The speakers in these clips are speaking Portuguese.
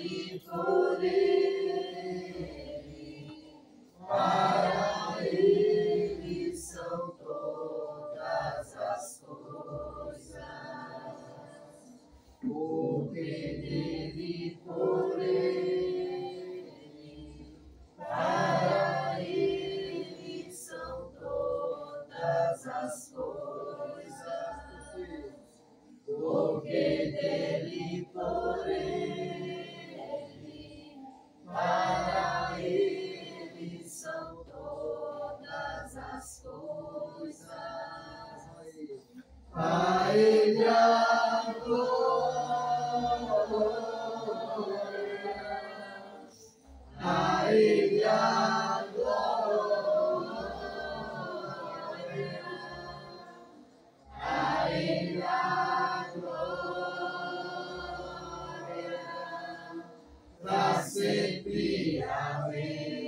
dele, por ele, para ele são todas as coisas. Porque dele, por ele, para ele são todas as coisas. Porque dele, por ele, para ele são todas as coisas. A ele a glória, a ele a glória, a ele a glória, pra sempre, amém.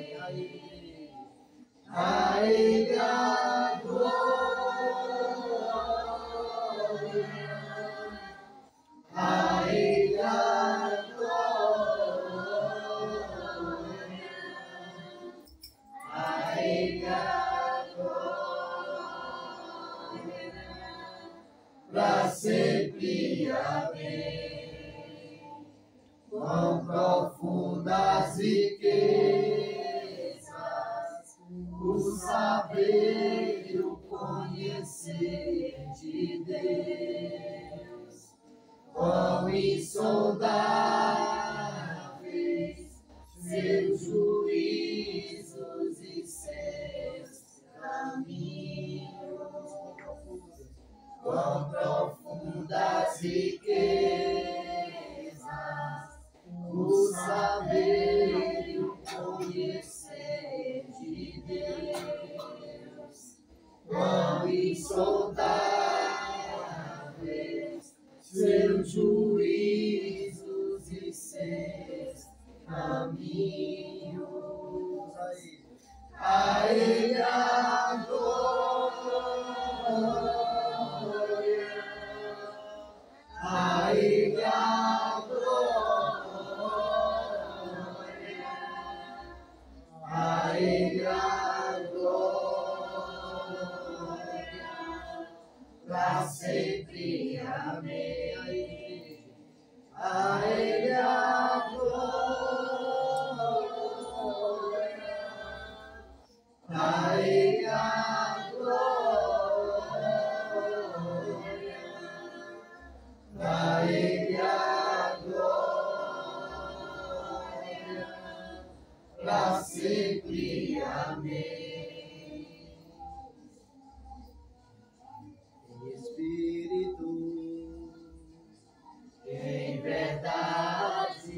A ele a glória, a ele a glória, a ele a glória, pra sempre, amém. Quão profundas riquezas o saber e o conhecer de Deus, quão insondáveis seus juízos e seus caminhos, quão profundas riquezas o saber e o conhecer de Deus, quão insondáveis seus juízos e seus caminhos. A ele a glória, a ele a glória, a ele a glória, pra sempre, amém. A ele a glória, a ele a glória, a ele a glória, pra sempre, amém. Espírito, em verdade,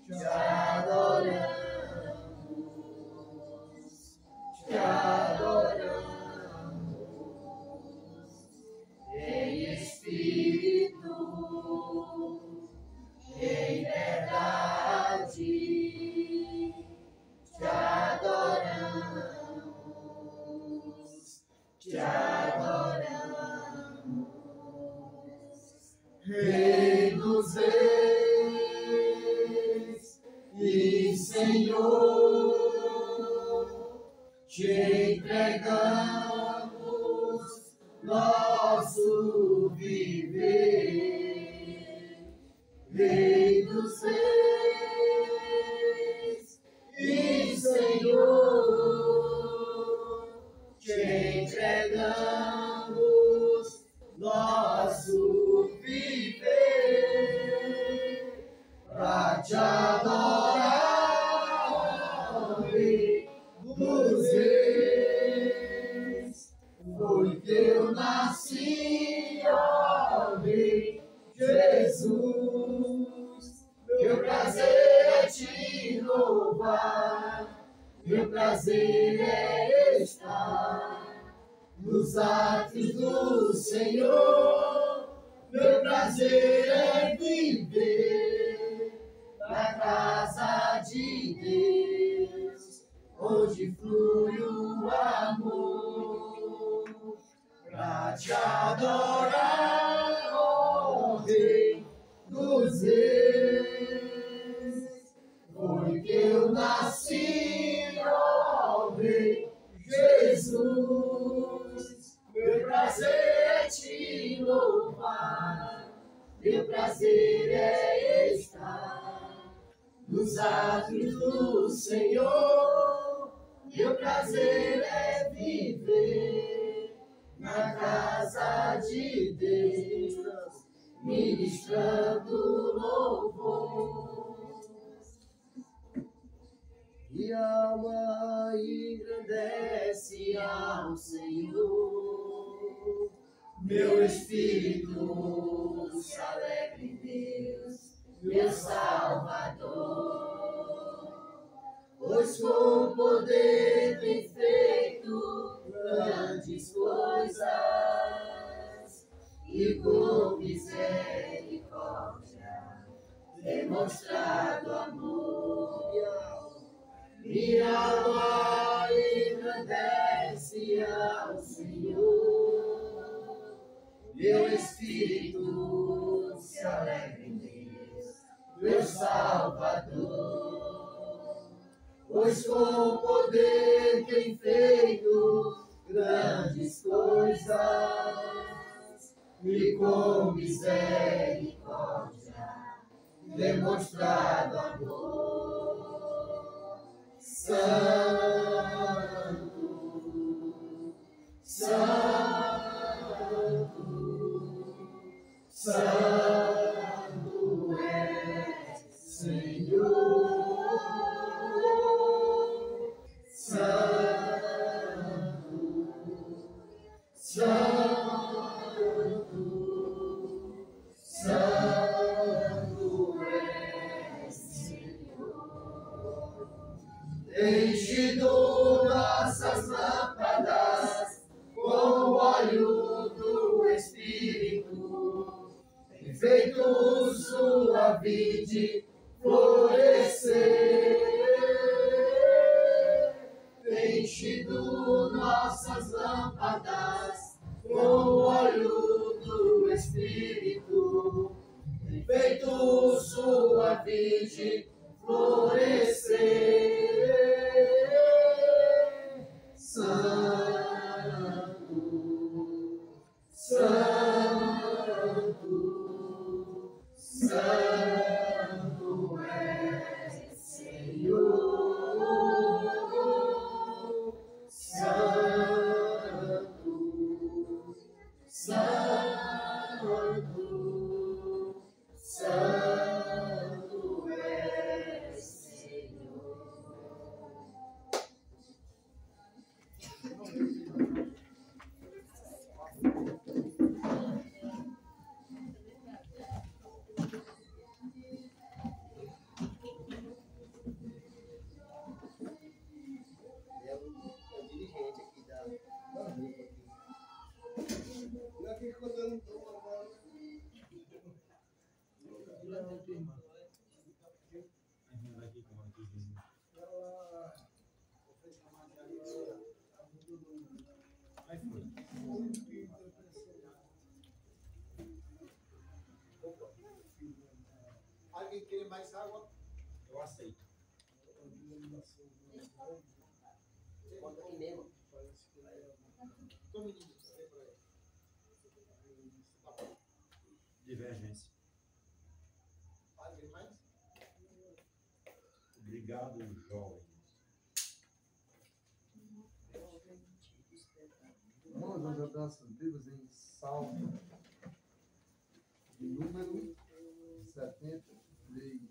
te adoramos, te adoramos. Em espírito, em verdade, te adoramos, te adoramos. Rei dos reis e Senhor, te entregamos nosso viver. Rei dos reis e Senhor, te entregamos nosso viver, pra te adorar, Rei dos reis. Foi que eu nasci, ó Rei Jesus. Meu prazer é te louvar, meu prazer é estar nos atos do Senhor. Meu prazer é viver na casa de Deus, onde flui o amor, pra te adorar, ó Rei dos reis. nos atos do Senhor. Meu prazer é viver na casa de Deus, ministrando louvor. E a alma engrandece ao Senhor. Meu espírito se alegra em Deus, meu Salvador. Pois com poder tem feito grandes coisas e com misericórdia demonstrado amor. Minha alma engrandece ao Senhor, meu espírito se alegra em Deus, meu Salvador. Pois com poder tem feito grandes coisas e com misericórdia demonstrado amor. Santo, Santo, Santo é Senhor. Santo, Santo, Santo é Senhor. Enchido nossas lâmpadas com o óleo do Espírito, tem feito sua vide florescer. Tem enchido nossas lâmpadas com o óleo do Espírito, tem feito sua vide florescer. Santo, Santo, Santo é Senhor. Santo, Santo, Santo é Senhor. É o dirigente aqui da grupo aqui. Não, aqui quando eu não estou agora. Alguém quer mais água? Eu aceito. Bota aqui mesmo. Divergência. Alguém mais? Obrigado, jovens. Irmãos, nós abraços Bíblias em Salmo de número 73.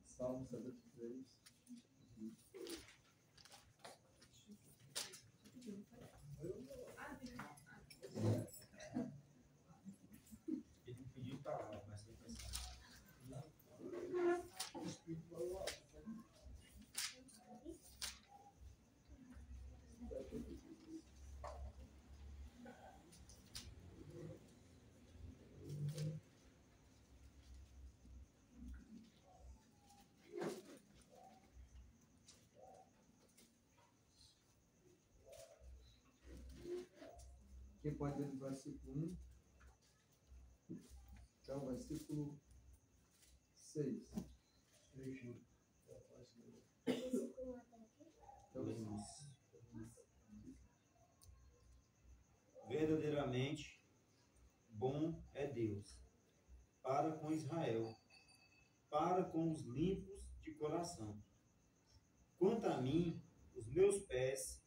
Salmo 73. Ele pediu palavra, mas sem pensar. Quem pode ler no versículo 1? Então, versículo 6. Então, Verdadeiramente bom é Deus para com Israel, para com os limpos de coração. Quanto a mim, os meus pés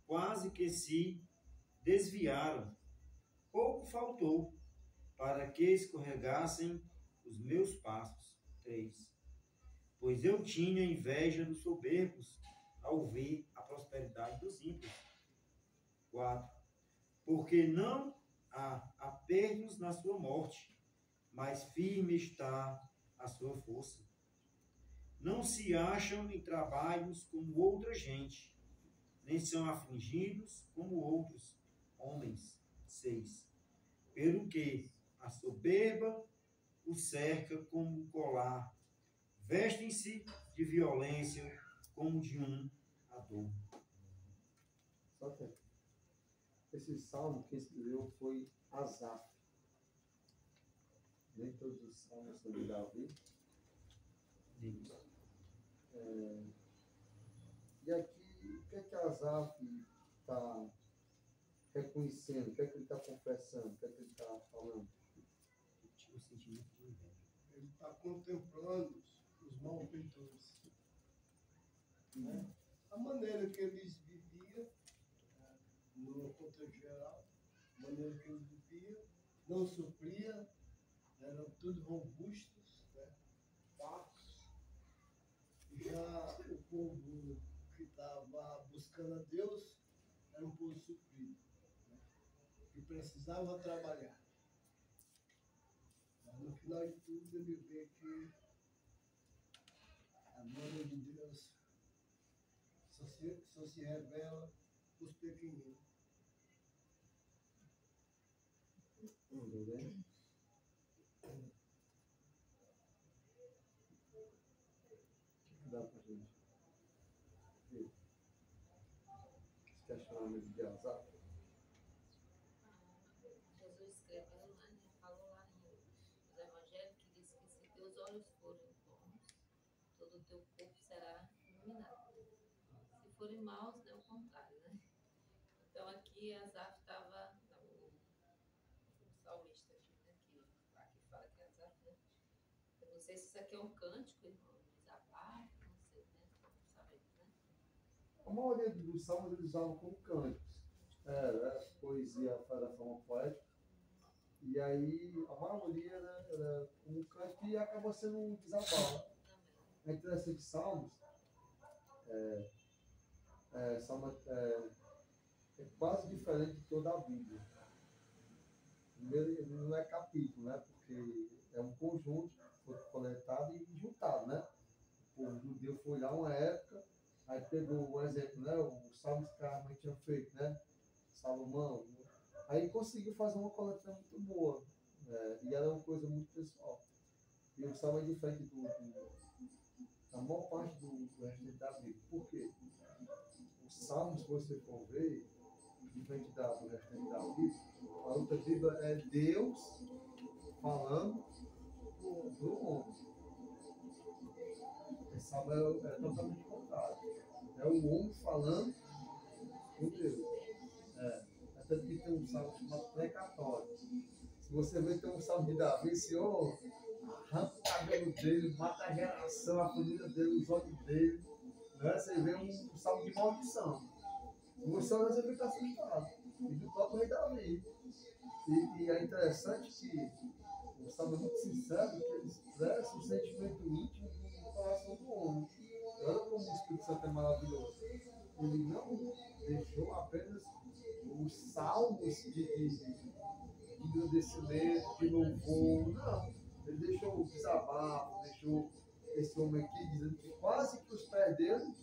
quase que se desviaram. Pouco faltou para que escorregassem os meus passos. 3. Pois eu tinha inveja dos soberbos ao ver a prosperidade dos ímpios. 4. Porque não há apertos na sua morte, mas firme está a sua força. Não se acham em trabalhos como outra gente, nem são afligidos como outros homens. 6. Pelo que a soberba o cerca como um colar, vestem-se de violência como de um adorno. só que esse salmo quem escreveu foi Asaf. Nem todos os salmos são de Davi. E aqui, o que é que Asaf está reconhecendo? O que é que ele está confessando? O que é que ele está falando? O sentimento de inveja. Ele está contemplando os malfeitores. Né? A maneira que eles viviam, no contexto geral, a maneira que eles viviam, não sofria, eram tudo robustos, né? Fartos. Já o povo que estava buscando a Deus era um povo sofrido, né? Que precisava trabalhar. Mas no final de tudo, ele vê que a glória de Deus só se revela os pequeninos. Tudo bem? O que dá para a gente ver? Esse questionamento de Asaf. Jesus escreveu, né? Falou lá no Evangelho que diz que se teus olhos forem bons, todo o teu corpo será iluminado. Se forem maus, é o contrário, né? Então aqui Asaf estava, o salmista aqui, né? Aqui fala que Asaf, né? Eu não sei se isso aqui é um cântico, irmão, desabafo, não sei, né? Não sabemos, né? A maioria dos salmos eles usavam como cânticos. Poesia da forma poética. E aí a maioria era como cântico e acabou sendo um desabafo. É interessante salmos. Salmo é quase diferente de toda a Bíblia. Primeiro, ele não é capítulo, né? Porque é um conjunto que foi coletado e juntado, né? O povo judeu foi lá uma época, aí pegou o exemplo, né? Os salmos que a mãe tinha feito, né? Salomão. Aí conseguiu fazer uma coletânea muito boa. E era uma coisa muito pessoal. E o salmo é diferente da maior parte do restante da Bíblia. Por quê? Os salmos, se você for ver, diferente do restante da Bíblia, a outra Bíblia é Deus falando do homem. Esse salmo é totalmente contrário. É o homem falando com Deus. Até que tem um salmo chamado precatório. Se você ver, tem um salmo de Davi, Senhor, arranca o cabelo dele, mata a geração, a família dele, os olhos dele. Né? Você vê um salmo de maldição. Você olha, você fica assustado. E do próprio rei Davi. E é interessante que o salmo é muito sincero, que ele expressa o sentimento íntimo do coração do homem. Olha como o Espírito Santo é maravilhoso. Ele não deixou apenas os salmos de agradecimento, de louvor, não. Ele deixou o desabafo, deixou esse homem aqui dizendo que quase que os pés dele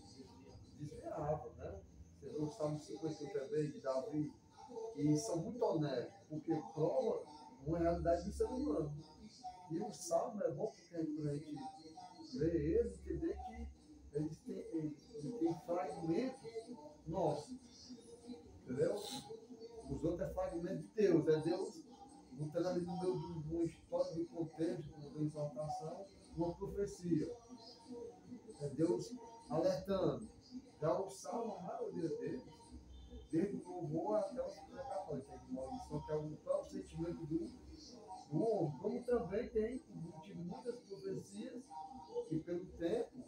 desviavam, né? Você vê o Salmo 51 também de Davi, e são muito honestos, porque prova uma realidade do ser humano. E o Salmo é bom porque a gente lê ele, entender que ele tem fragmentos nossos, entendeu? Os outros é fragmento ali no meio de uma história, de contexto, de uma exaltação, uma profecia. É Deus alertando. Já o salmo, a maioria deles, desde o louvor até os precatórios, tem maldição, que é o próprio sentimento do homem. Como também tem tido muitas profecias que, pelo tempo,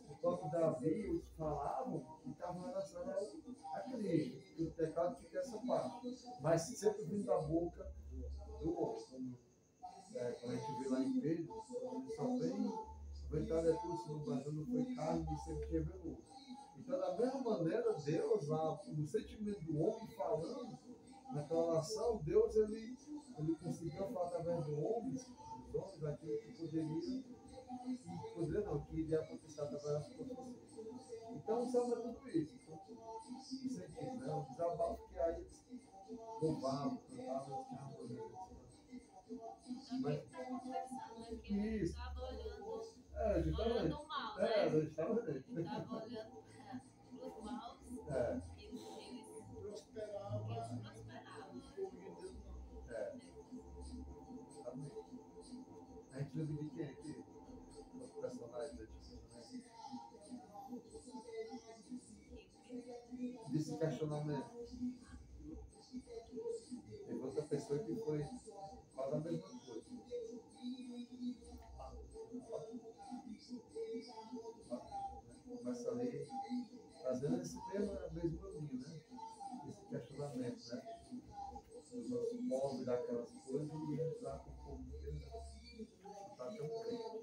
o próprio Davi, os falavam que estavam relacionados a Cristo, que o pecado fica essa parte, mas sempre vindo da boca do homem. Quando a gente vê lá em Pedro, ele só vem, a verdade é tudo, se no Brasil não foi carne, e sempre revelou. Então, da mesma maneira, Deus, lá, no sentimento do homem falando, naquela oração, Deus ele conseguiu falar através dos homens, aquilo que poderia não, que iria acontecer através das profecias. Então, o salmo é tudo isso. Então, o sentido, né? O desabafo que aí eles louvavam, cantavam, eles tinham Então, o que está confessando, né? Que ele isso. estava olhando, A gente estava olhando olhando. o mal, A né? gente estava olhando. Estava olhando para os maus que eles Prosperava prosperavam. o povo de Deus, não. Exatamente. A gente lembra de quem aqui? Os personagens da né? Desse questionamento. Teve outra pessoa que foi quase a mesma coisa. Começa ali fazendo esse mesmo caminho, né? Esse questionamento, né? Os nossos povos daquelas coisas e eles lá com o povo de Deus. Não está tão bem.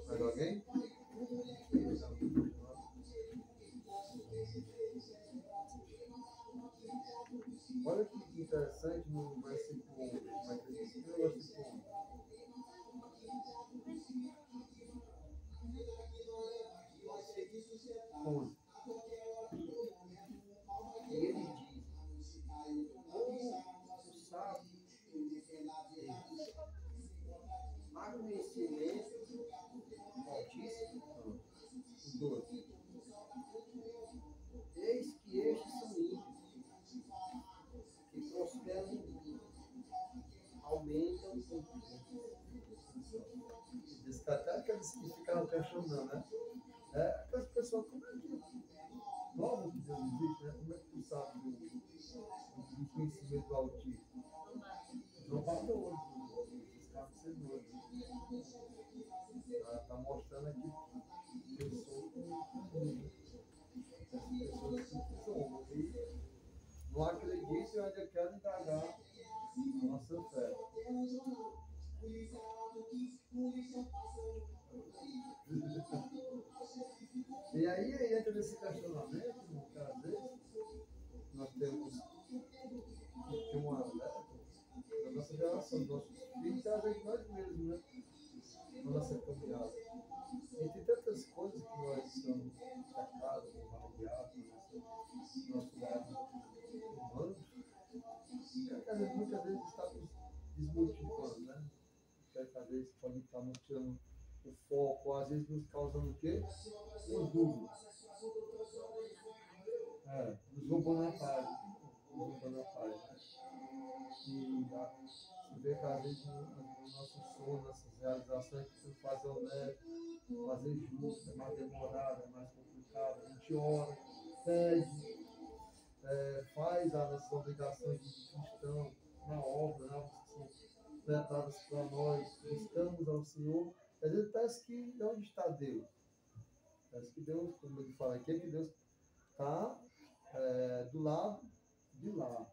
Mais alguém? Olha que interessante no versículo 11. Mas ele disse que no versículo 11. E ele diz, como o sábio há conhecimento do Altíssimo, Os dois. eis que estes são ímpios, que prosperam em mim, aumentam com Diz que até aqueles que ficaram questionando, né? Aquelas pessoas, como é que provam que Deus existe, né? Como é que tu sabe do conhecimento do autismo? Zombadores, os escarnecedores. Está mostrando aqui que eu sou essas pessoas que zombam. E não acreditam e ainda querem indagar a nossa fé. E aí entra nesse questionamento, que às vezes nós temos que uma alerta da nossa geração, dos nossos filhos, e às vezes nós mesmos, né? Na nossa caminhada. Entre tantas coisas que nós estamos atacados, bombardeados, no nosso lado humano, que às vezes, muitas vezes está nos desmotivando, né? Que às vezes pode estar nos tirando o foco, às vezes nos causando o quê? Uma dúvida. Nos roubando a paz. Nos roubando a paz. E você vê que às vezes no nosso sonho, nossas realizações, que você fazer honesto, fazer justo, é mais demorado, é mais complicado. A gente ora, pede, faz as nossas obrigações de cristão na obra, né? Que são preparadas para nós, buscamos ao Senhor. Às vezes parece que onde está Deus? Parece que Deus, como ele fala aqui, é que Deus está do lado de lá.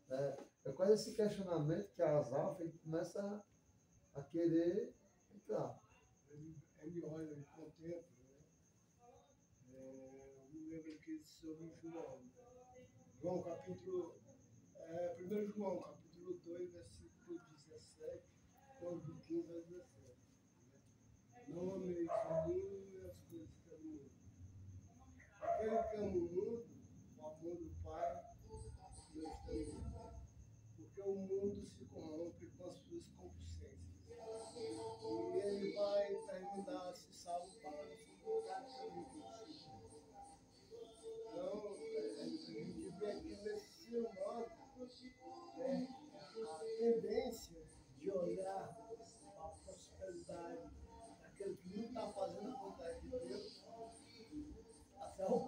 É quase esse questionamento que a Asaf começa a querer entrar. Ele olha, contempla, né? Eu me lembro aqui sobre João. João capítulo, 1 João, capítulo 2, versículo 17, do 15 a 17. Não ameis o mundo e as coisas que é do mundo. Aquele que ama o mundo, o amor do Pai, não está nele. Porque o mundo se corrompe com as suas concupiscências. E ele vai terminar se salvo para justificar o caminho que siga. Então, a gente vê aqui nesse modo,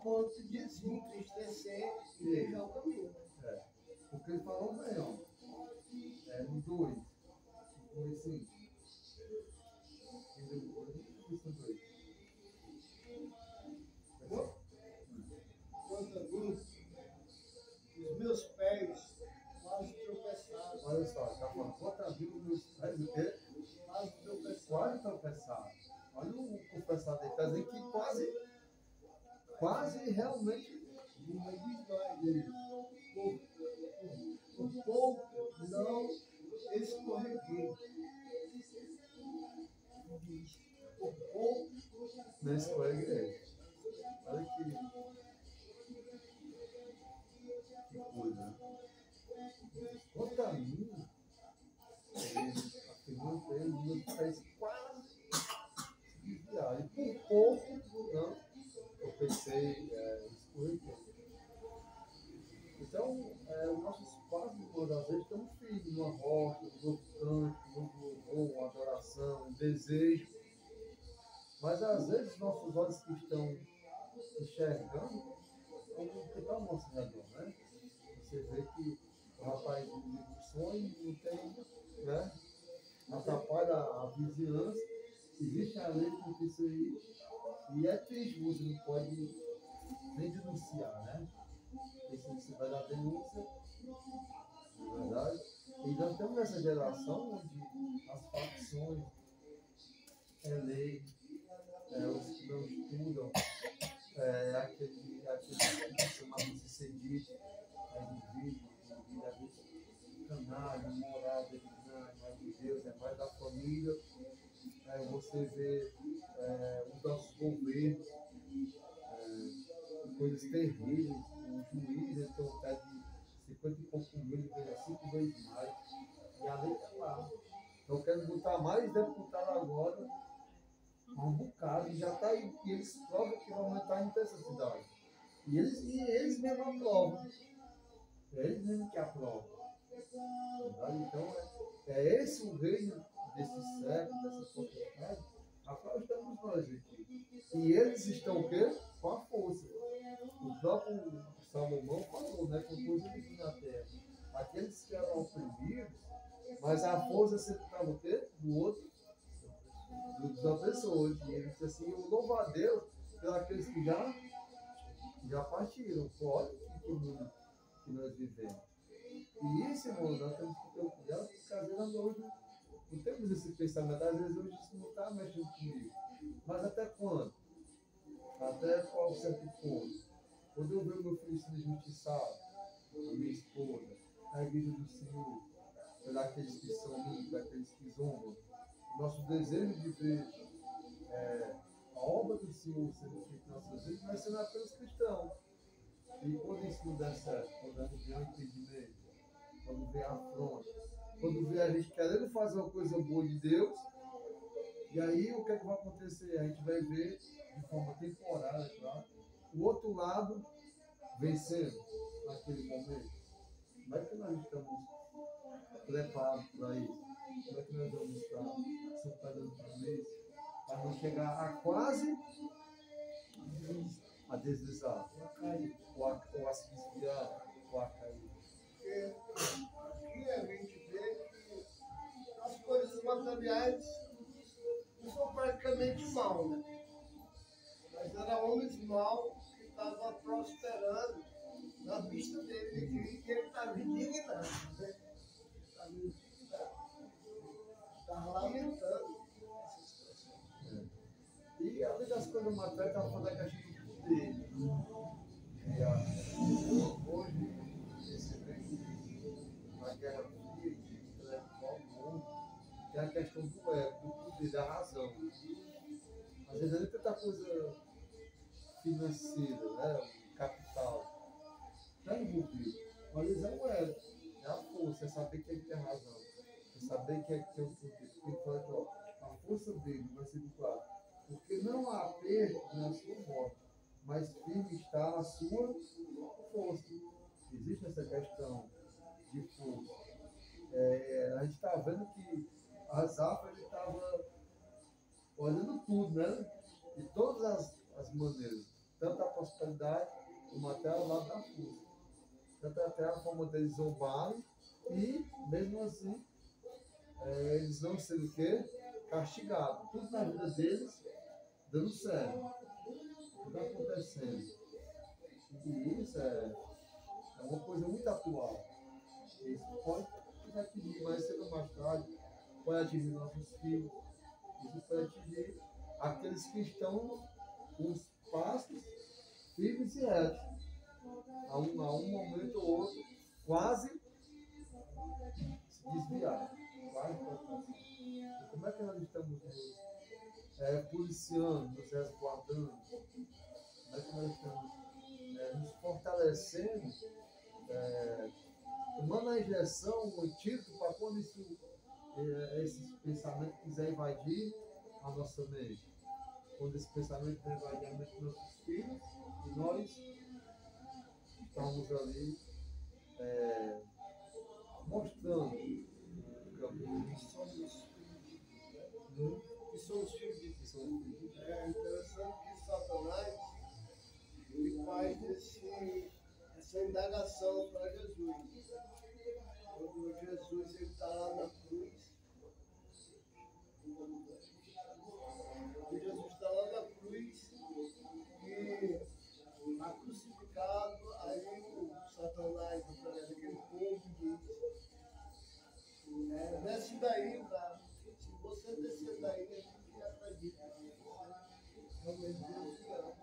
ponto de se entristecer e deixar o caminho. Porque ele falou bem, ó. No 2. Assim. Quanto a mim, os meus pés quase tropeçaram. Olha só, tá falando, quanto a mim, os meus pés, o quê? Quase tropeçaram. Quase tropeçaram. Olha o confessado dele, está dizendo que quase realmente. Uma diz mais, por pouco não escorreguei. Diz, por pouco Não escorreguei. Olha que coisa. Quanto a mim, ele afirmou que ele meus pés quase se desviaram. E por pouco não, eu pensei, escorreguei. Então, os nossos passos, às vezes, estão firmes numa rocha, um novo canto, um novo louvor, uma adoração, um desejo. Mas, às vezes, nossos olhos que estão enxergando, como que está ao nosso redor, né? Você vê que o rapaz do sonho não tem, né? Atrapalha a vizinhança, existe a lei contra isso aí, e é triste, você não pode nem denunciar, né? Porque você vai dar denúncia, na verdade. E nós estamos nessa geração onde as facções é lei, os que não estudam, aquele que chama sucedido, indivíduo, às vezes canalha, moral, mais de Deus, é mais da família. Você vê os nossos governos, coisas terríveis, o juiz então pede 50 e pouco mil, ganha 5 vezes mais, e a lei está lá. Então quero botar mais deputado agora, um bocado, e já está aí, e eles provam que vai aumentar a intensidade. E eles mesmos aprovam. É eles mesmos que aprovam. Então é esse o reino desse século, dessa potestade, a qual estamos nós aqui. E eles estão o quê? Com a força. O próprio Salomão falou, né? Com coisa isso na terra. Aqueles que eram oprimidos, mas a força sempre estava o quê? Do outro, dos opressores. E ele disse assim, eu louvo a Deus pelos aqueles que já partiram. Olha que mundo que nós vivemos. E isso, irmão, nós temos que ter um cuidado, porque às vezes nós hoje não temos esse pensamento. Às vezes hoje isso não está mexendo comigo. Mas até quando? Até qual certo ponto? Quando eu vejo meu filho sendo injustiçado, a minha esposa, a igreja do Senhor, daqueles que são limpos, daqueles que zombam, nosso desejo de ver a obra do Senhor sendo feita em nossas vidas, vai ser apenas cristão. E quando isso não der certo, quando vem o impedimento, quando vem a afronta, quando vem a gente querendo fazer uma coisa boa de Deus, e aí o que é que vai acontecer? A gente vai ver de forma temporária, claro, o outro lado vencendo naquele momento. Como é que nós estamos preparados para isso? Como é que nós vamos estar se preparando para isso? Para não chegar a quase a deslizar, ou a se desviar, ou a cair. Porque aqui a gente vê que as coisas materiais não são praticamente mal, né? Mas eram homens maus que estavam prosperando na vista dele e que ele estava indignado, né? Estava indignado. Estava lamentando essa situação. E além das coisas materiais, estava falando da questão do poder. Hoje, esse reino, na Guerra Fria, intelectual do mundo, tem a questão do ego, do poder, da razão. Às vezes não é tanta coisa financeira, né? Capital. Está envolvido. Mas às vezes é o ego, é a força, é saber que ele tem razão. É saber que é que tem o poder. Porque ele fala que ó, a força dele vai ser do claro. Porque não há perda na sua morte, mas firme está a sua força. Existe essa questão de força. A gente está vendo que Asaf estava olhando tudo, né? De todas as maneiras. tanto a prosperidade como até o lado da força. Tanto até a forma deles zombarem e, mesmo assim, eles não sendo o quê? Castigados. Tudo na vida deles dando certo. Tudo acontecendo. E isso é uma coisa muito atual. Isso pode atingir mais cedo ou mais tarde, pode atingir nossos filhos, isso pode atingir aqueles que estão com os passos firmes e retos. A um momento ou outro, quase se desviar. Quase e como é que nós estamos nos policiando, nos resguardando? Como é que nós estamos nos fortalecendo, tomando a injeção, o antídoto para quando esse pensamento quiser invadir a nossa mente? Quando esse pensamento vai invadir a mente dos nossos filhos, e nós estamos ali mostrando o caminho. Que somos filhos de Deus. É interessante que Satanás ele faz essa indagação para Jesus. Quando Jesus está lá na cruz, Jesus está lá na cruz e está crucificado, aí o Satanás, através daquele povo, diz, desce daí, cara. Se você descer daí, a gente acredita. Realmente Deus te ama.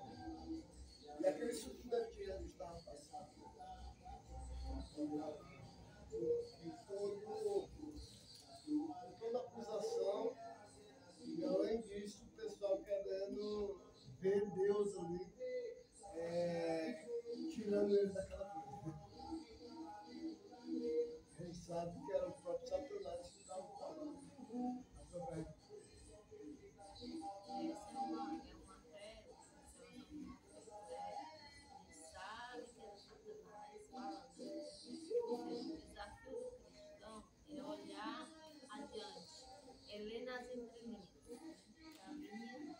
E aquele sofrimento que Jesus estava passando. E toda acusação, e além disso, o pessoal querendo ver Deus ali, tirando ele daquela coisa. Ele sabe que era o próprio Satanás que estava falando através de Essa é uma tese, sabe que é Satanás falando. O desafio do cristão é olhar adiante, é ler nas entrelinhas, caminha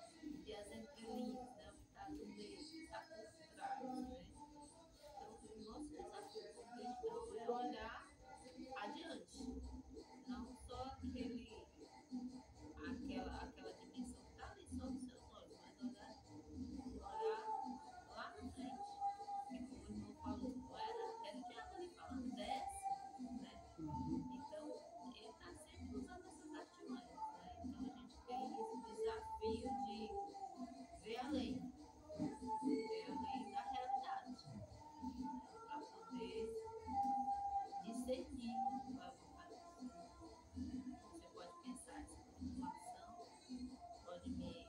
e as entrelinhas, né? O que está no meio, o que está por trás, né? Então, o nosso desafio como cristão é olhar adiante, não só aquela dimensão que está ali só nos seus olhos, mas olhar lá na frente. E como o irmão falou, não era o diabo ali falando, desce, né? Então, ele está sempre usando essas artimanhas, né? Então, a gente tem esse desafio de ver além da realidade, para poder discernir qual é a vontade de Deus. Você pode pensar essa tribulação, pode me.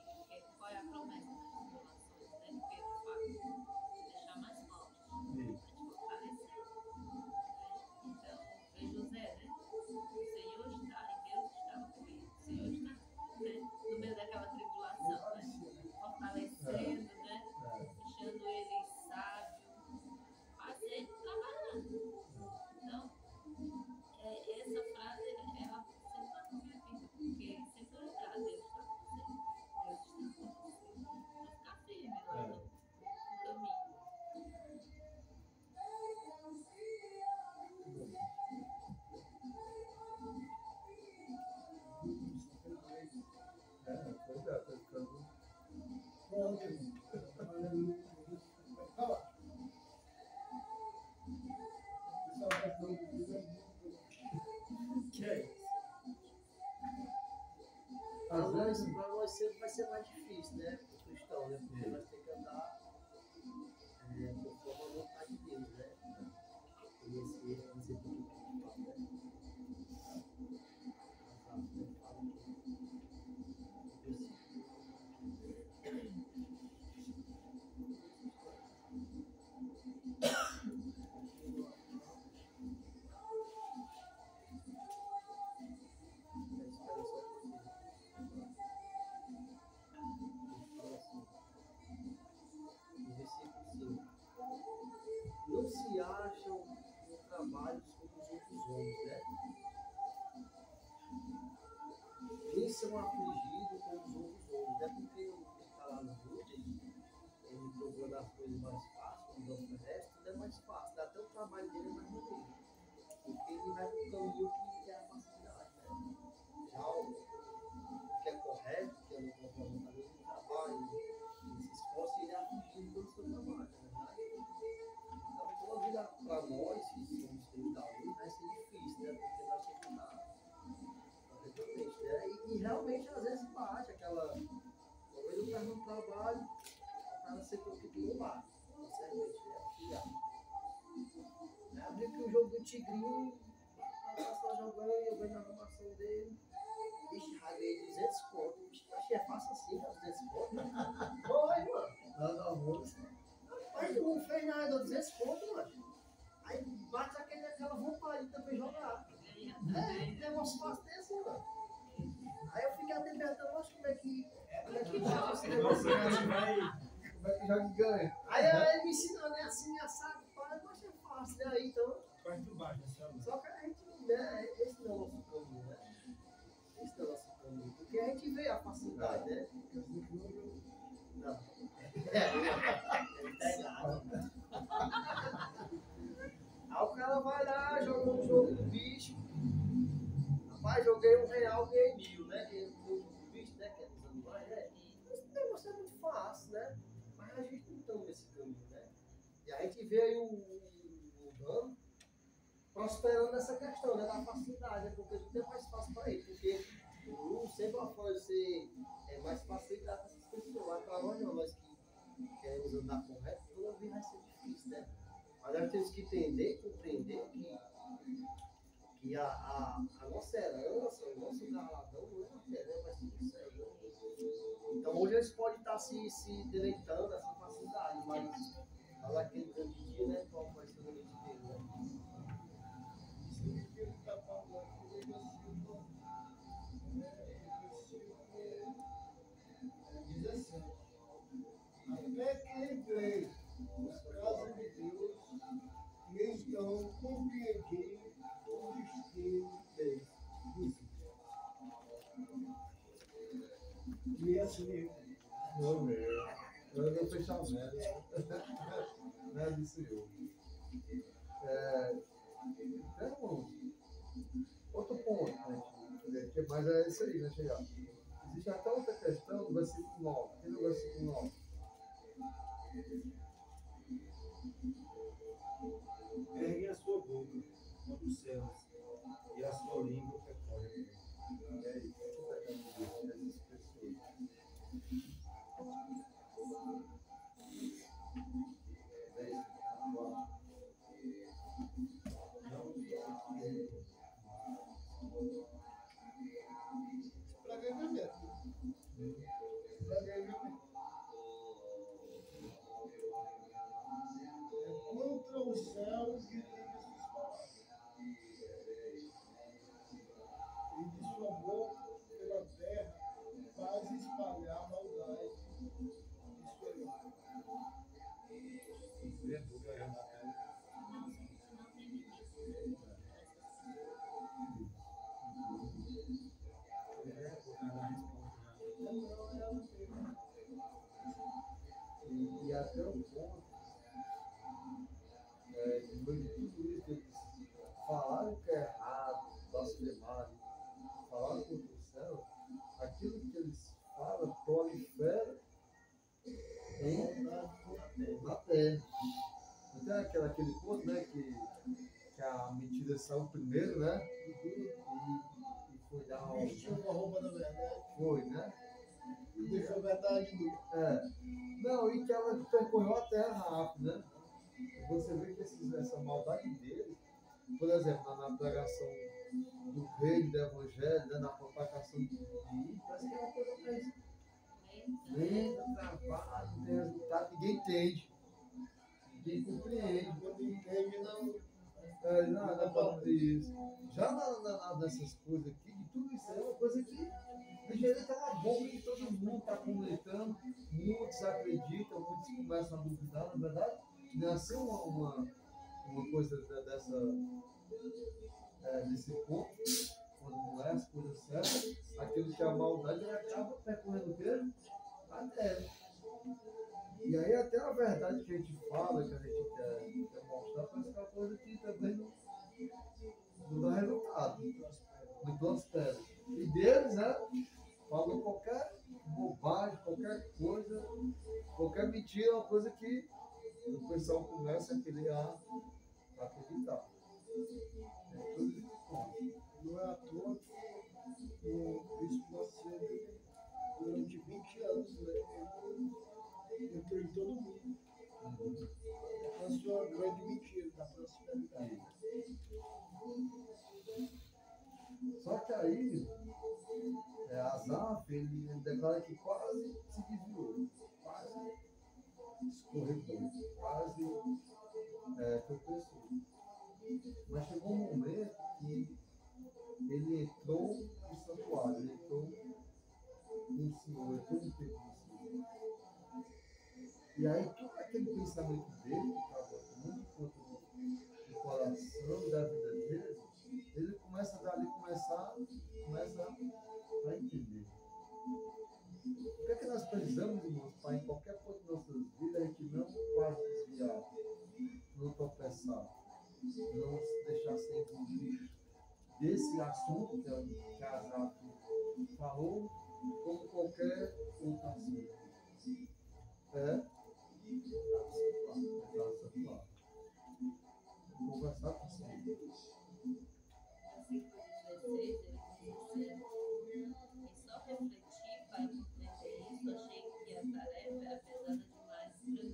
Qual é a promessa das tribulações, né? Pedro fala, te deixar mais forte, para te fortalecer. Então, vem José, né? O Senhor está e Deus estava com ele. O Senhor está, né? No meio daquela tribulação, né? Fortalecendo, né? Deixando ele sábio, fazendo, trabalhando. Então, essa frase, ela sempre está na minha vida, porque sempre lembrar, Deus está com você, Deus está com você. Então, ficar firme lá no caminho. Pois é, tá ficando. pronto, irmão. Vai lá. Pessoal, tá falando de Deus, Que é isso? Às vezes, Para nós sempre vai ser mais difícil, né? Para o cristão, né? Porque nós temos que andar conforme a vontade de Deus, né? Conhecer tudo que Ele fala, né? Não se acham no trabalho como os outros homens, né? Nem são afligidos como os outros homens. É porque ele está lá no Rude, ele procura torna as coisas mais fáceis, quando Deus oferece, tudo é mais fácil. Até o trabalho dele é mais bonito. Porque ele vai para o caminho que é a facilidade, né? Já o que é correto, que é no comportamento do trabalho, ele se esforça e ele é atingido pelo seu trabalho, na verdade. Então, toda vida para nós, que somos filhos da luz, vai ser difícil, né? Porque nós temos que estar perfeitamente, né? E realmente, às vezes, bate aquela. Talvez eu estava no trabalho, o cara sempre ocupou lá, sinceramente, né? Auxiliar. Eu vi que o jogo do Tigrinho, o cara só jogando e eu vendo a arrumação dele. Ixi, raguei 200 conto. Achei fácil assim, cara, 200 conto. Foi, mano. Nada moço. Mas tu não fez nada, deu 200 conto, mano. Aí bate aquela vontade de também jogar. Negócio fácil desse, mano. Aí eu fiquei até perguntando, mas como é que joga esse negócio? Como é que joga e ganha? Aí ele me ensinou, né? Assim, assado, pai, mas é fácil, né? Aí, então. Faz tu baixo, assim, Só que a gente, né? Esse não é o nosso caminho, né? Esse não é o nosso caminho. Porque a gente vê a facilidade, né? Não. Ele tá errado. Aí o cara vai lá, joga um jogo do bicho. Rapaz, joguei R$1, ganhei 1000, né? Que é o jogo do bicho, né? Que é dos animais, né? Esse negócio é muito fácil, né? Mas a gente não está nesse caminho, né? E a gente vê aí o dano prosperando nessa questão, né? Da facilidade, né? Porque tudo é mais fácil para ele. Porque o sempre vai ser mais facilidade para essas pessoas. Mas para nós não, nós que queremos andar correto, toda vez vai ser difícil, né? Mas nós temos que entender e compreender que a nossa herança, o nosso galardão não é matéria, mas sim o céu. Então hoje eles podem estar se deleitando nessa facilidade, mas lá aquele grande dia, né? Qual vai ser o grande dele, né? Isso que ele está falando, que ele diz assim, até que entrei na casa de Deus e então compreendi o destino dele. E assim, Não, meu. Eu não fechamento. Não é disso eu. Então, outro ponto, né? Mas é isso aí, né, chegar. Existe até outra questão do versículo 9. Que é o versículo 9? Ergue a sua boca contra os céus e a sua língua percorre. É isso. O que está querendo dizer essas pessoas? É isso. para ganhamento. Para ganhamento. Contra o céu e livre suas palavras. E de sua boca pela terra faz espalhar maldade de sua língua. E até o ponto, depois de tudo isso, eles falaram que é errado, blasfemaram, falaram contra o céu, aquilo que eles falam prolifera na terra. Então aquele ponto, né, que a mentira saiu primeiro, né? E foi dar uma. Vestiu uma roupa da verdade Foi, né? e deixou a verdade nua. Não, e que ela percorreu a terra rápido, né? E você vê que essa maldade dele, por exemplo, na pregação do reino, do evangelho, né, na propagação de parece que é uma coisa mais lenta, travada, não tem resultado, ninguém entende. Ninguém compreende. Quando entende, não. Não é para isso. Já nessas coisas aqui, de tudo isso aí é uma coisa que de jeito está na boca de todo mundo, está comentando, muitos acreditam, muitos começam a duvidar, na verdade, nasceu uma coisa desse ponto, quando não é as coisas certas, aquilo que é a maldade, ele acaba percorrendo o quê? A terra. E aí até a verdade que a gente fala, que a gente quer mostrar, parece que é uma coisa que também não dá resultado, não prospera. E deles, né? Falam qualquer bobagem, qualquer coisa, qualquer mentira, é uma coisa que o pessoal começa a querer acreditar. É tudo isso que conta. Não é à toa que o Bispo Macedo, durante 20 anos, né, ele entrou em todo mundo. Essa é uma grande mentira da prosperidade. Só que aí, Asaf, ele declara que quase se desviou, quase escorregou, quase tropeçou. Mas chegou um momento que ele entrou no santuário, ele entrou no Senhor, entrou no tempo do Senhor. E aí todo aquele pensamento dele, que estava muito contra do coração da vida dele, ele começa dali, começa a entender. O que é que nós precisamos, irmãos, para em qualquer ponto de nossas vidas a gente não quase desviar, não tropeçar, não se deixar ser envolvido desse assunto que a Asaf falou, como qualquer outro assunto. Conversar com o Senhor. Versículo 16, ele diz assim: e só refletir para compreender isso, achei que a tarefa era pesada demais para mim.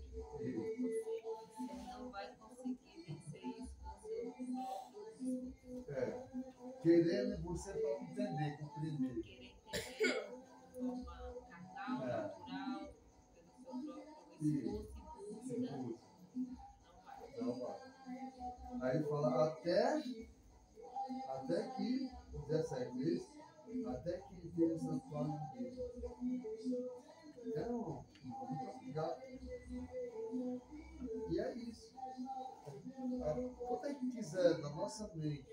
Você não vai conseguir vencer isso com seu próprio esforço. Querendo você para entender, compreender. Querer entender de forma carnal, natural, pelo seu próprio esforço e busca, não vai. Aí ele fala até que 17 vezes, até que ele tenha o santuário de Deus. Então, muito obrigado. E é isso. Quando a gente quiser, na nossa mente,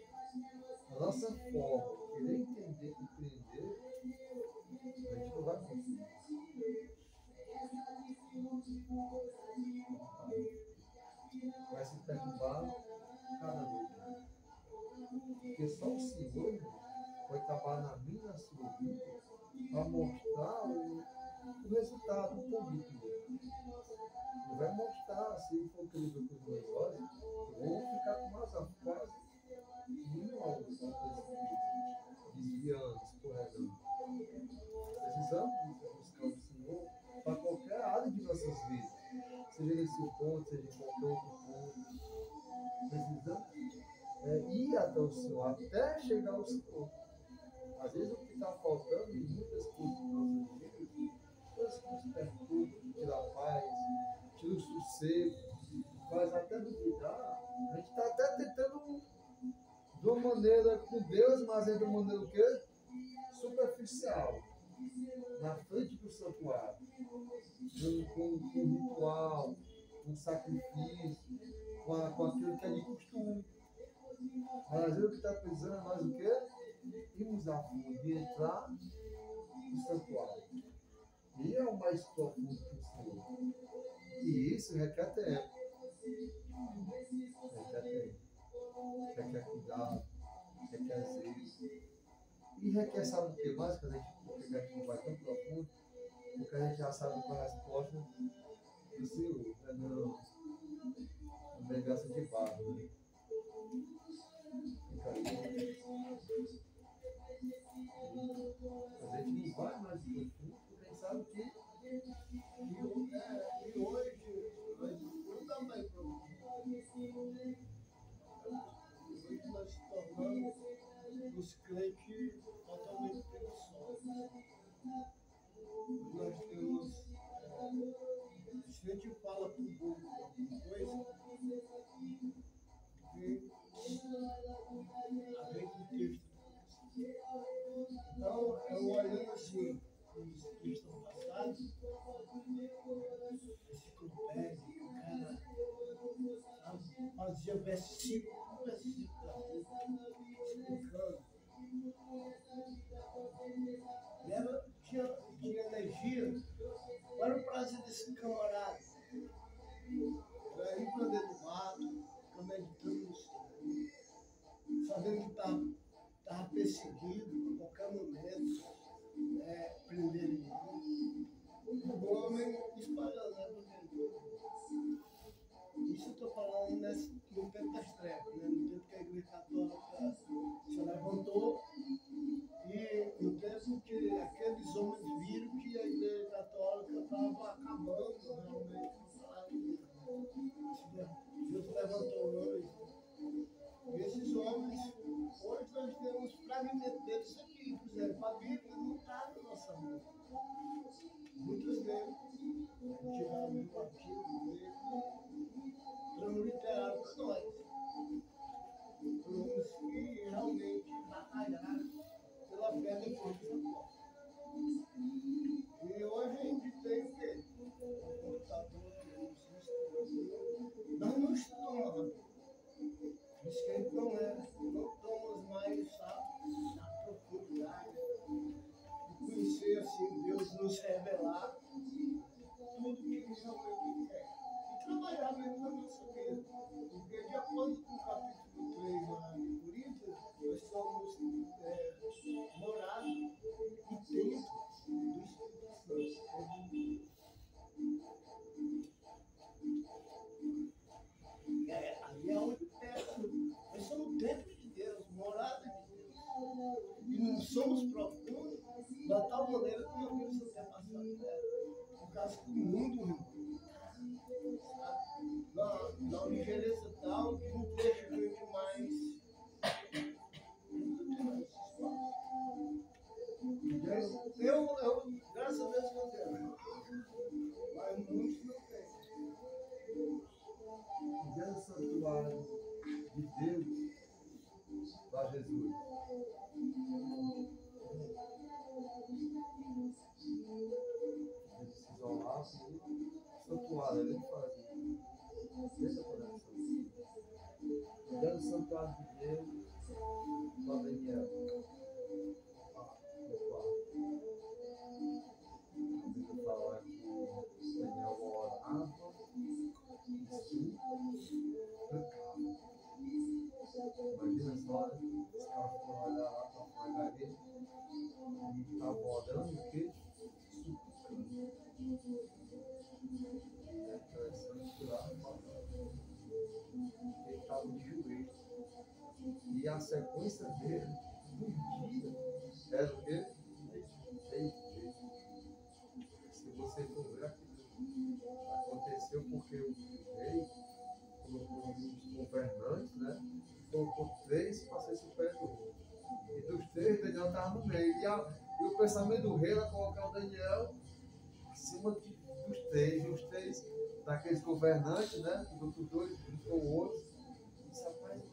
na nossa forma, querer entender, compreender, a gente não vai conseguir. Vai se perturbar cada vez mais. Porque só o Senhor vai trabalhar na minha e na sua vida para mostrar o resultado, o produto dele. Ele vai mostrar, se ele for incrível com os meus olhos, eu vou ficar com mais quase 1.000 anos desviando, escorregando. Precisamos buscar o Senhor para qualquer área de nossas vidas, seja nesse ponto, seja em qualquer outro ponto. Precisamos ir até o Senhor, até chegar ao Senhor. Às vezes o que está faltando em muitas coisas de nossas vidas, coisas que nos perturbam, tira a paz, tira o sossego, faz até duvidar. A gente está até tentando de uma maneira com Deus, mas é de uma maneira o quê? Superficial. Na frente do santuário, com ritual, com sacrifício, com aquilo que é de costume. Mas às vezes o que está precisando é mais o quê? Irmos a fundo, de entrar no santuário. E é o mais profundo que o Senhor. E isso requer tempo. Requer cuidado, requer zelo. E requer, sabe o que mais? Porque a gente não vai tão profundo, porque a gente já sabe qual é a resposta do Senhor. Na negação de barro. Né? Fica aí. A gente não vai mais profundo, porque a gente sabe que. E hoje não dá mais para hoje nós tornamos os crentes totalmente preguiçosos. Nós temos. Se a gente fala para o povo alguma coisa, a gente texto. Então, eu olhando assim, os textos passados, enciclopédia, o cara fazia versículo explicando. Lembra? Tinha energia. Olha o prazer desse camarada. a Bíblia não está na nossa mão. Muitos deles tiraram do artigo dele, transliteraram para nós. Os que realmente batalharam pela fé depois dos apóstolos. E hoje a gente tem o quê? O computador, temos instrumentos. Nós não estamos. Diz que ele não estamos mais na profundidade de conhecer assim, Deus nos revelar tudo que ele realmente quer. E trabalhar mesmo na nossa vida. Porque de acordo com o capítulo 3 lá de Coríntios, nós somos morada e templo do Espírito Santo. Ali é onde pega. Nós somos o templo de Deus, morada de Deus. E não somos profundos da tal maneira que nós vimos até passado. Por causa do mundo, irmão. Na ligeireza tal que não deixa a gente mais. Não tem mais espaço. Eu, graças a Deus, não tenho. Mas muitos não têm. Dentro do santuário de Deus, para Jesus. Ele se isolar, santuário, ele faz. Deixa por essa. Dentro do santuário de Deus, para Daniel. Vou falar que Daniel orava. Imagina só, os caras foram olhar lá para a margarida e estavam orando o quê? Suplicando. É interessante que lá ele estava de joelho. E a sequência dele, no dia, era o quê? 6 vezes. Se você for ver aquilo, aconteceu porque o rei colocou os governantes, né? Colocou 3 para ser superior. E dos 3, Daniel estava no meio. E o pensamento do rei era colocar o Daniel em cima dos 3. E os 3 daqueles governantes, né? Os outros 2 juntou o outro. E disse, rapaz,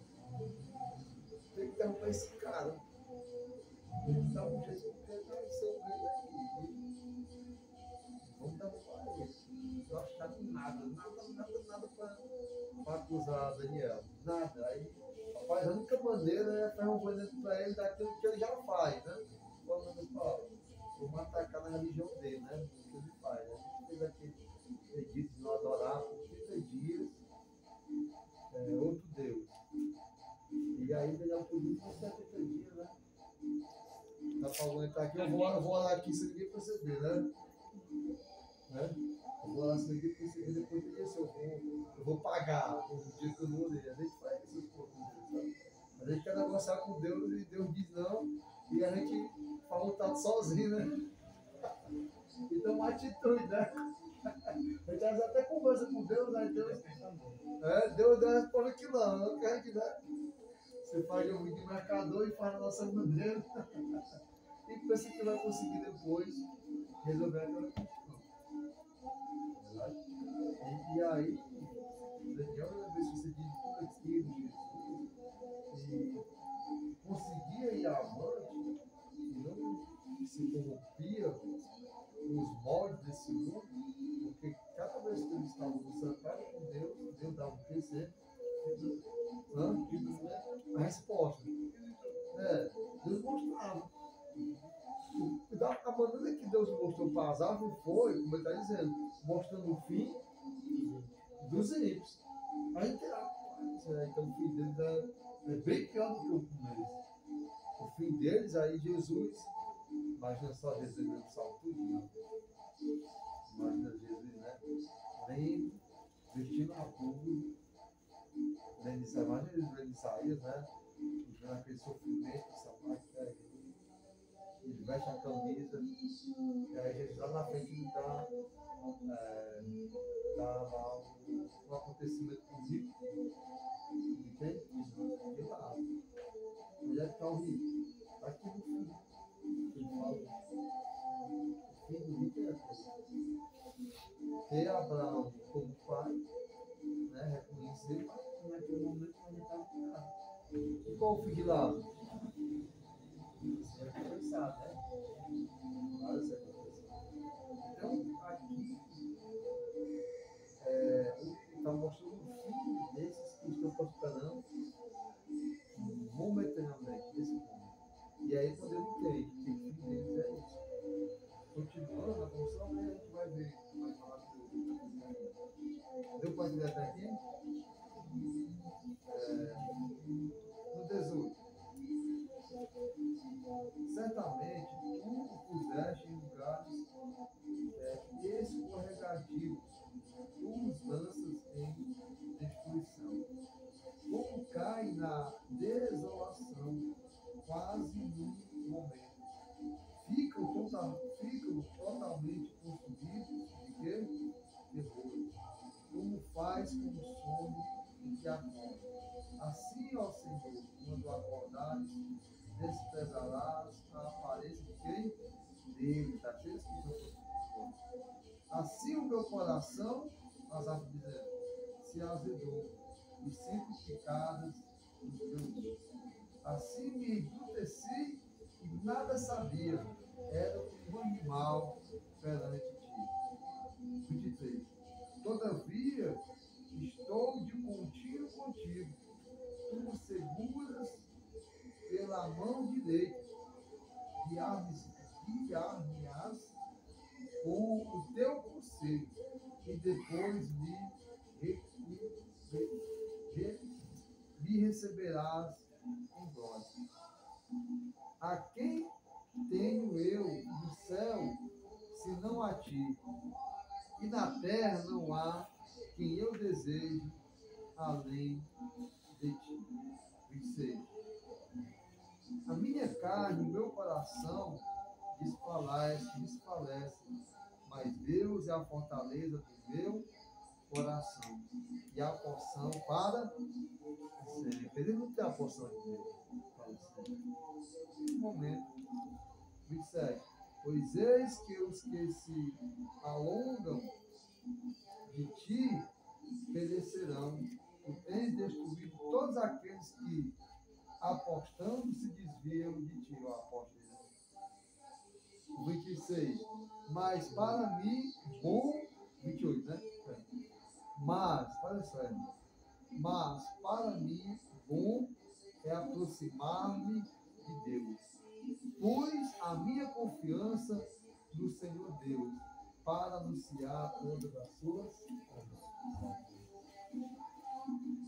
tem que derrubar esse cara. Ele dá um jeito porque ele vai ser o rei aqui. Vamos derrubar ele. Eu achava nada para acusar Daniel. Nada. Aí, rapaz, a única maneira é perguntar para ele daquilo que ele já faz, né? Como ele fala, vamos atacar na religião dele, né? O que ele faz, né? Ele fez aquele edito de não adorar por 30 dias outro Deus. E aí Daniel pediu por 70 dias, né? Dá para aguentar aqui, eu vou orar aqui sem ninguém perceber, né? Eu vou lá sem ninguém perceber, depois de isso eu vou pagar o dia que eu não orei. A gente faz essas coisas, sabe? A gente quer negociar com Deus e Deus diz não, e a gente fala tá sozinho, né? Então uma atitude, né? A gente até conversa com Deus, né? Deus deu a resposta que não quer que, né? Você faz o vídeo de mercador e faz a nossa maneira. E pensa que vai conseguir depois resolver aquela questão. E aí, Daniel era bem sucedido de tudo aquilo, Jesus, e conseguia ir avante, e não se corrompia os moldes desse mundo, porque cada vez que eles estavam no santuário com Deus, Deus dava um crescer, a resposta. Deus mostrava. A maneira que Deus mostrou para Asaf foi, como ele está dizendo, mostrando o fim dos ímpios. A gente então o fim deles é bem pior do que o começo. O fim deles, aí Jesus, imagina só Jesus no salto tudinho. Imagina Jesus, né? Nem vestindo a público, nem de Isaías, né? Vendo aquele sofrimento, essa parte aí. Ele veste a camisa, e aí Jesus lá na frente ele dá lá um acontecimento político de quem? De lado. Onde é que está o rico? Está aqui no fim. Ele E qual o fim de Lázaro? Você vai pensar, né? Várias circunstâncias. Então, aqui, está mostrando o fim desses que estão prosperando momentaneamente, nesse momento. E aí, quando ele entende que o fim deles é isso. Continuando a função, a gente vai ver, vai falar tudo. Deu para entender até aqui? No 18. Certamente tu puseste em lugares escorregadios, tu os lanças em destruição. Como cai na desolação, quase no momento. Ficam totalmente consumidos de quê? Terror. Como faz com o sono em que acorda. Assim, ó Senhor, quando acordares, desprezarás a aparência de quem? Dele, daqueles que estão. Assim o meu coração, as árvores dizendo, se azedou, e sempre picadas os meus dias. Assim me embruteci e nada sabia, era um animal perante ti. 23. Todavia, estou de contínuo contigo, tu me seguras pela mão direita, guiar-me-ás com o teu conselho, e depois me receberás em glória. A quem tenho eu no céu, senão a ti? E na terra não há quem eu deseje além de ti. 26. A minha carne e o meu coração desfalecem, mas Deus é a fortaleza do meu coração e a porção para sempre. Ele não tem a porção de Deus para sempre. Um momento. 27. Pois eis que os que se alongam de ti perecerão. Tu tens destruído todos aqueles que, apostando, se desviam de ti, ó apóstolo. 26. Mas para mim, bom. 28, né? Mas, olha só, mas para mim, bom é aproximar-me de Deus, pois a minha confiança no Senhor Deus, para anunciar todas as suas obras.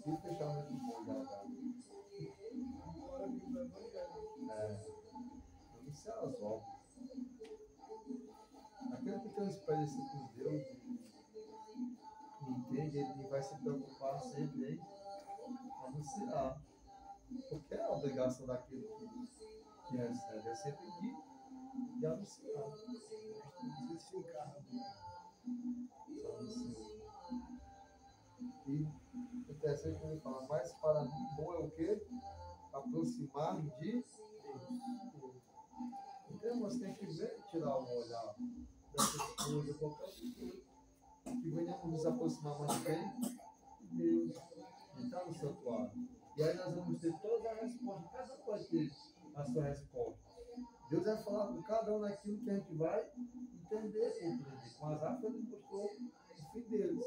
E fechamento bom já, cara. Anunciar as obras. Aquele que tem uma experiência com Deus, entende, ele vai se preocupar sempre em anunciar. Porque é a obrigação daquele que recebe, é sempre de anunciar. Justificado. E o terceiro que ele fala, mas para mim bom é o quê? Aproximar-me de Deus. Então nós temos que ver, tirar um olhar dessas coisas, qualquer coisa, que venhamos nos aproximar mais bem de Deus, entrar no santuário. E aí nós vamos ter toda a resposta, cada um vai ter a sua resposta. Deus vai falar com cada um naquilo que a gente vai entender, compreender. Com as árvores ele mostrou o fim deles.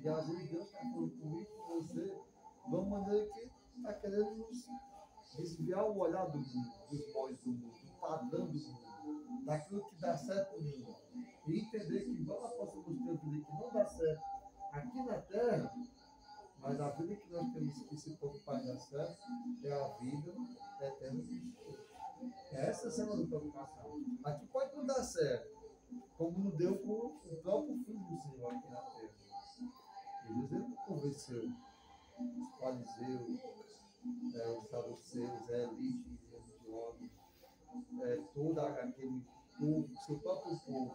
E às vezes Deus está falando comigo, com você, de uma maneira que está querendo nos desviar o olhar do mundo, dos moldes do mundo, do padrão do mundo, daquilo que dá certo no mundo. E entender que embora possamos ter vida que não dá certo aqui na terra, mas a vida que nós temos que se preocupar em dar certo é a vida eterna de Jesus. Essa é a segunda preocupação. Aqui pode não dar certo, como não deu com o próprio Filho do Senhor aqui na terra. Jesus ele convenceu os fariseus, os saduceus, a elite religiosa, todo aquele povo, seu próprio povo.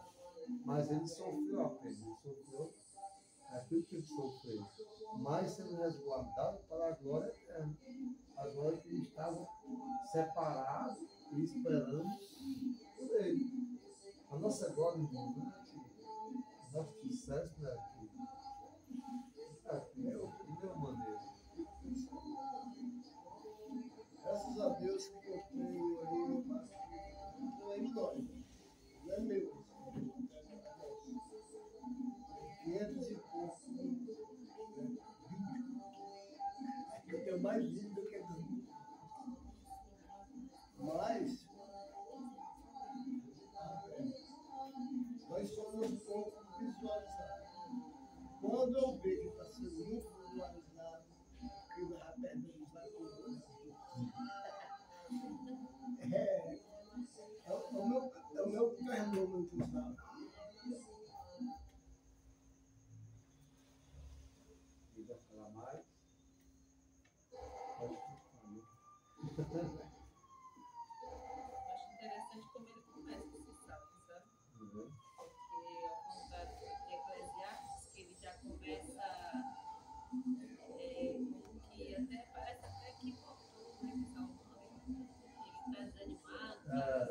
Mas ele sofreu apenas, ele sofreu aquilo que ele sofreu, mas sendo resguardado para a glória eterna. A glória que eles estavam separados e esperando por ele. A nossa glória, irmão, não é aqui. O nosso sucesso não é aqui. É aqui, de nenhuma maneira. mais lindo do que tudo. Mas nós somos um pouco visualizados. Quando eu vejo que está sendo muito visualizado, aquilo já perdemos a coluna. É o meu termômetro, sabe? E vai falar mais? Acho interessante como ele começa esse salmo, sabe? Uhum. Porque, ao contrário de Eclesiastes, que ele já começa como que até parece até que voltou, né? Que Salomão, ele está desanimado,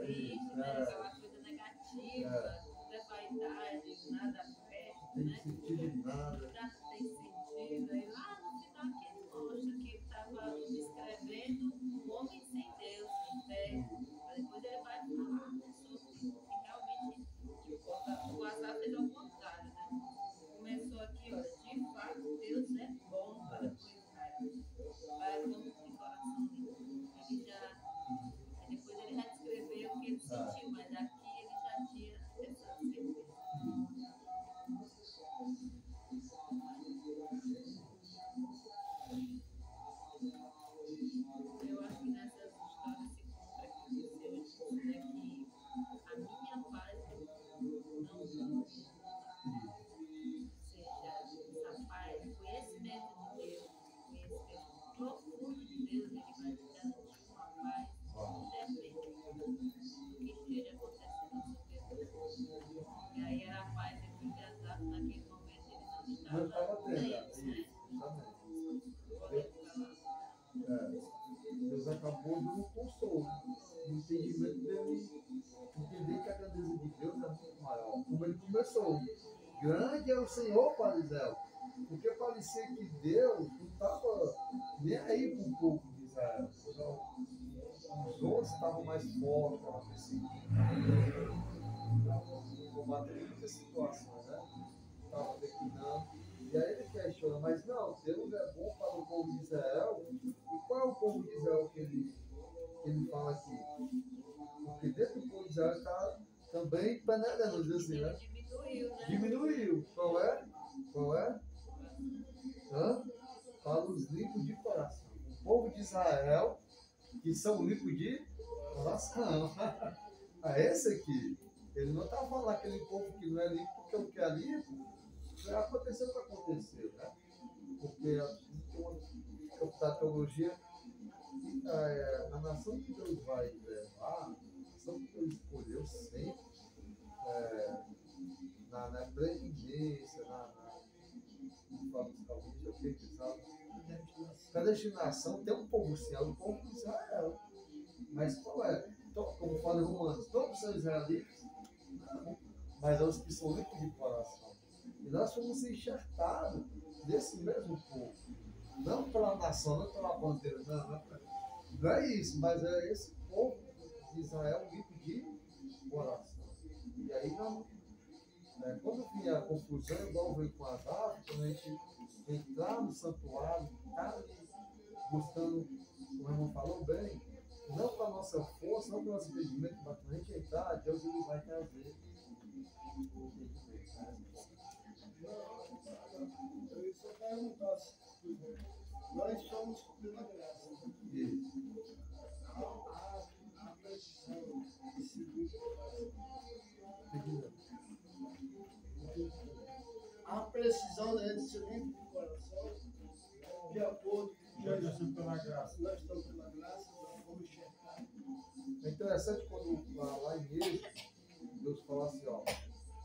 triste, né? Aquela coisa negativa, tudo é vaidade, nada presta, Tem né? sentido de nada. Nada tem sentido. Aí lá no final que ele mostra que ele estava descrevendo um homem sem Deus, sem fé. Mas depois ele vai falar sobre o que realmente importa. O Azar fez ao contrário, né? Começou aqui, olha, de fato Deus é bom para com Israel, para com o coração limpo. Ele já, aí depois ele já descreveu o que ele sentiu, mas aqui ele já tinha essa certeza. Eu acho que nessas histórias se encontra aquilo que o Senhor disse, né? Que a minha paz não muda. Seja essa paz, conhecimento de Deus, conhecimento profundo de Deus, ele vai te garantir uma paz independente do que esteja acontecendo ao seu redor. E aí era a paz de Azar, naquele momento ele não Não estava estava tendo, nem, isso, né? justamente. Correndo para lá. Deus acabou dando um consolo, o entendimento dele, entender que a grandeza de Deus é muito maior. Como ele começou, grande é o Senhor para Israel, porque parecia que Deus não estava nem aí para o povo de Israel. Os outros estavam mais fortes, estavam combatendo muitas situações, né? Estavam declinando. E aí ele questiona, mas não, Deus é bom para o povo de Israel. E qual é o povo de Israel que ele fala aqui? Porque dentro do povo de Israel está também peneirando, diz assim, né? Diminuiu, né? Diminuiu. Qual é? Qual é? Hã? Para os limpos de coração. O povo de Israel, que são limpos de coração. A esse aqui, ele não está falando aquele povo que não é limpo, porque o que é limpo já aconteceu o que aconteceu, né? Porque a teologia, a nação que Deus vai levar, a nação que Deus escolheu sempre, na preeminência, como fala os calvinistas, o que eles falam? Predestinação tem um povo sim, é o povo de Israel. Mas qual é? Então, como fala em Romanos, todos são israelitas? Não. Mas é os que são limpos de coração. E nós fomos enxertados desse mesmo povo. Não pela nação, não pela bandeira, não é isso, mas é esse povo de Israel limpo de coração. E aí, quando vinha a confusão, igual veio com as aves, quando a gente entrar no santuário, estar ali buscando, como o irmão falou bem, não com a nossa força, não com o nosso entendimento, mas quando a gente entrar, Deus ele vai trazer. Eu só perguntar se nós somos pela graça. A precisão de seguir a precisão da gente ser limpo de coração, de acordo com Já estamos pela graça. nós estamos pela graça, nós fomos enxertados. É interessante quando lá em Êxodo, Deus fala assim, ó,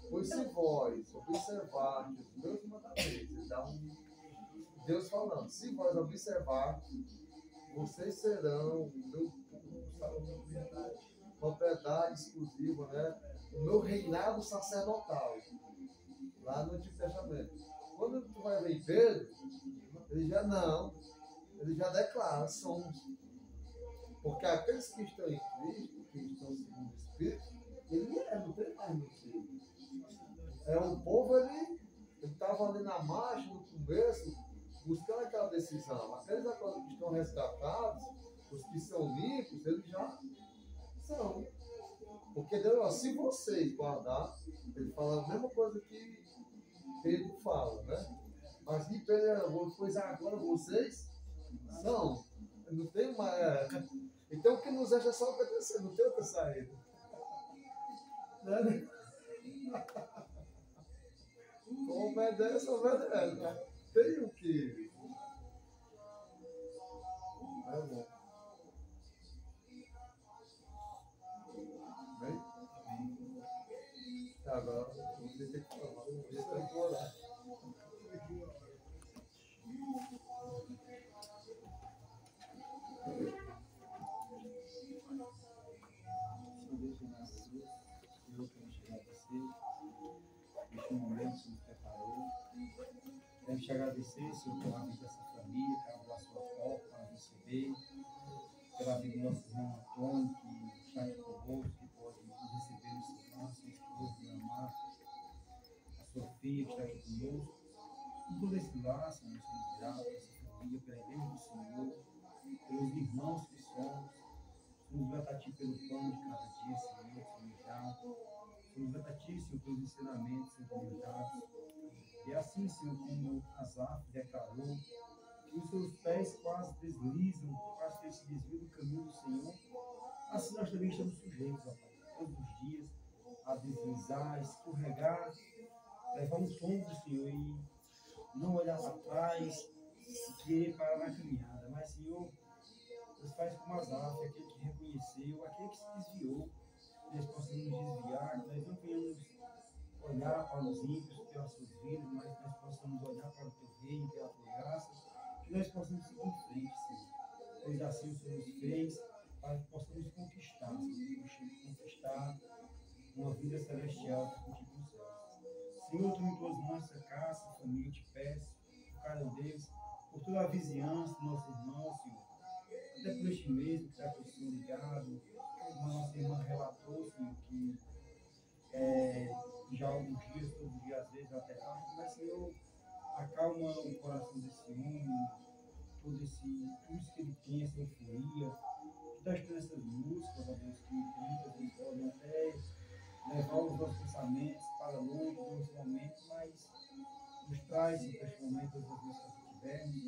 pois se vós observardes os meus mandamentos, ele dá Deus falando, se vós observardes, vocês serão o meu propriedade exclusiva, né? O meu reinado sacerdotal, lá no Antigo Testamento. Quando tu vai ver em Pedro, ele já declara, somos. Porque aqueles que estão em Cristo, que estão segundo o Espírito, ele não tem mais motivo. É um povo, ele estava ali na marcha, no começo, buscando aquela decisão. Aqueles agora que estão resgatados, os que são limpos, eles já são. Porque Deus, ó, se vocês guardar, ele fala a mesma coisa que Pedro fala, né? Mas que Pedro era bom, pois agora vocês são. Não tem mais. Então o que nos resta é só obedecer, não tem outra saída. Né? Obedece, obedece. Né? Tem o que. É bom. Bem? Agora, você tem que falar, você tem que orar. Senhor Deus de Jesus, eu quero te agradecer. Este momento que nos preparou. Quero te agradecer, Senhor, pela vida dessa família, que abriu a sua porta para receber. Pela vida do nosso irmão Antônio, que está aqui conosco, que pode nos receber nesse irmão, sua esposa, minha amada, a sua filha que está aqui conosco. E todo esse lar, Senhor, somos gratos por essa família, pela igreja do Senhor, pelos irmãos que somos. Somos gratos a Ti pelo pão de cada dia, Senhor, somos gratos. Somos gratos a Ti, Senhor, pelos ensinamentos que nos dados. E assim, Senhor, como Asaf declarou, que os seus pés quase deslizam, quase que eles se desviam do caminho do Senhor, assim nós também estamos sujeitos, ó Pai, todos os dias, a deslizar, a escorregar, levar um tombo do Senhor e não olhar para trás e querer parar na caminhada. Mas, Senhor, nos faz como Asaf, aquele que reconheceu, aquele que se desviou, que nós possamos nos desviar, que nós não venhamos olhar para os ímpios pelas suas vidas, mas nós possamos olhar para o Teu reino, pela Tua graça, que nós possamos seguir em frente, Senhor. Pois assim o Senhor nos fez, para que possamos conquistar, Senhor, conquistar uma vida celestial contigo nos céus. Senhor, tu em tuas mãos essa casa, essa família, te peço, por cada um deles, por toda a vizinhança do nosso irmão, Senhor, até por este mesmo que está com o Senhor ligado, como a nossa irmã relatou, Senhor, que já há alguns dias, todos os dias, às vezes até tarde, mas, Senhor, acalma o coração desse homem, tudo isso que ele tem, essa euforia, que das todas essas músicas, ó Deus, que muitas vezes podem até levar os nossos pensamentos para longe desse momento, mas nos traz, Senhor, para este momento, as músicas que tivermos.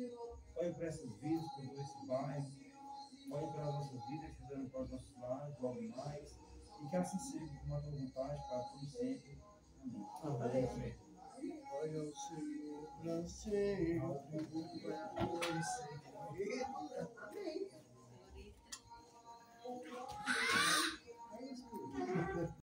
Olhe para essas vidas, por todo esse bairro, olhe para as nossas vidas, fizendo para os nossos lares, logo mais, e que assim seja, com uma tua vontade, para todos sempre. Amém. Amém. Olha o Senhor, não sei, eu vou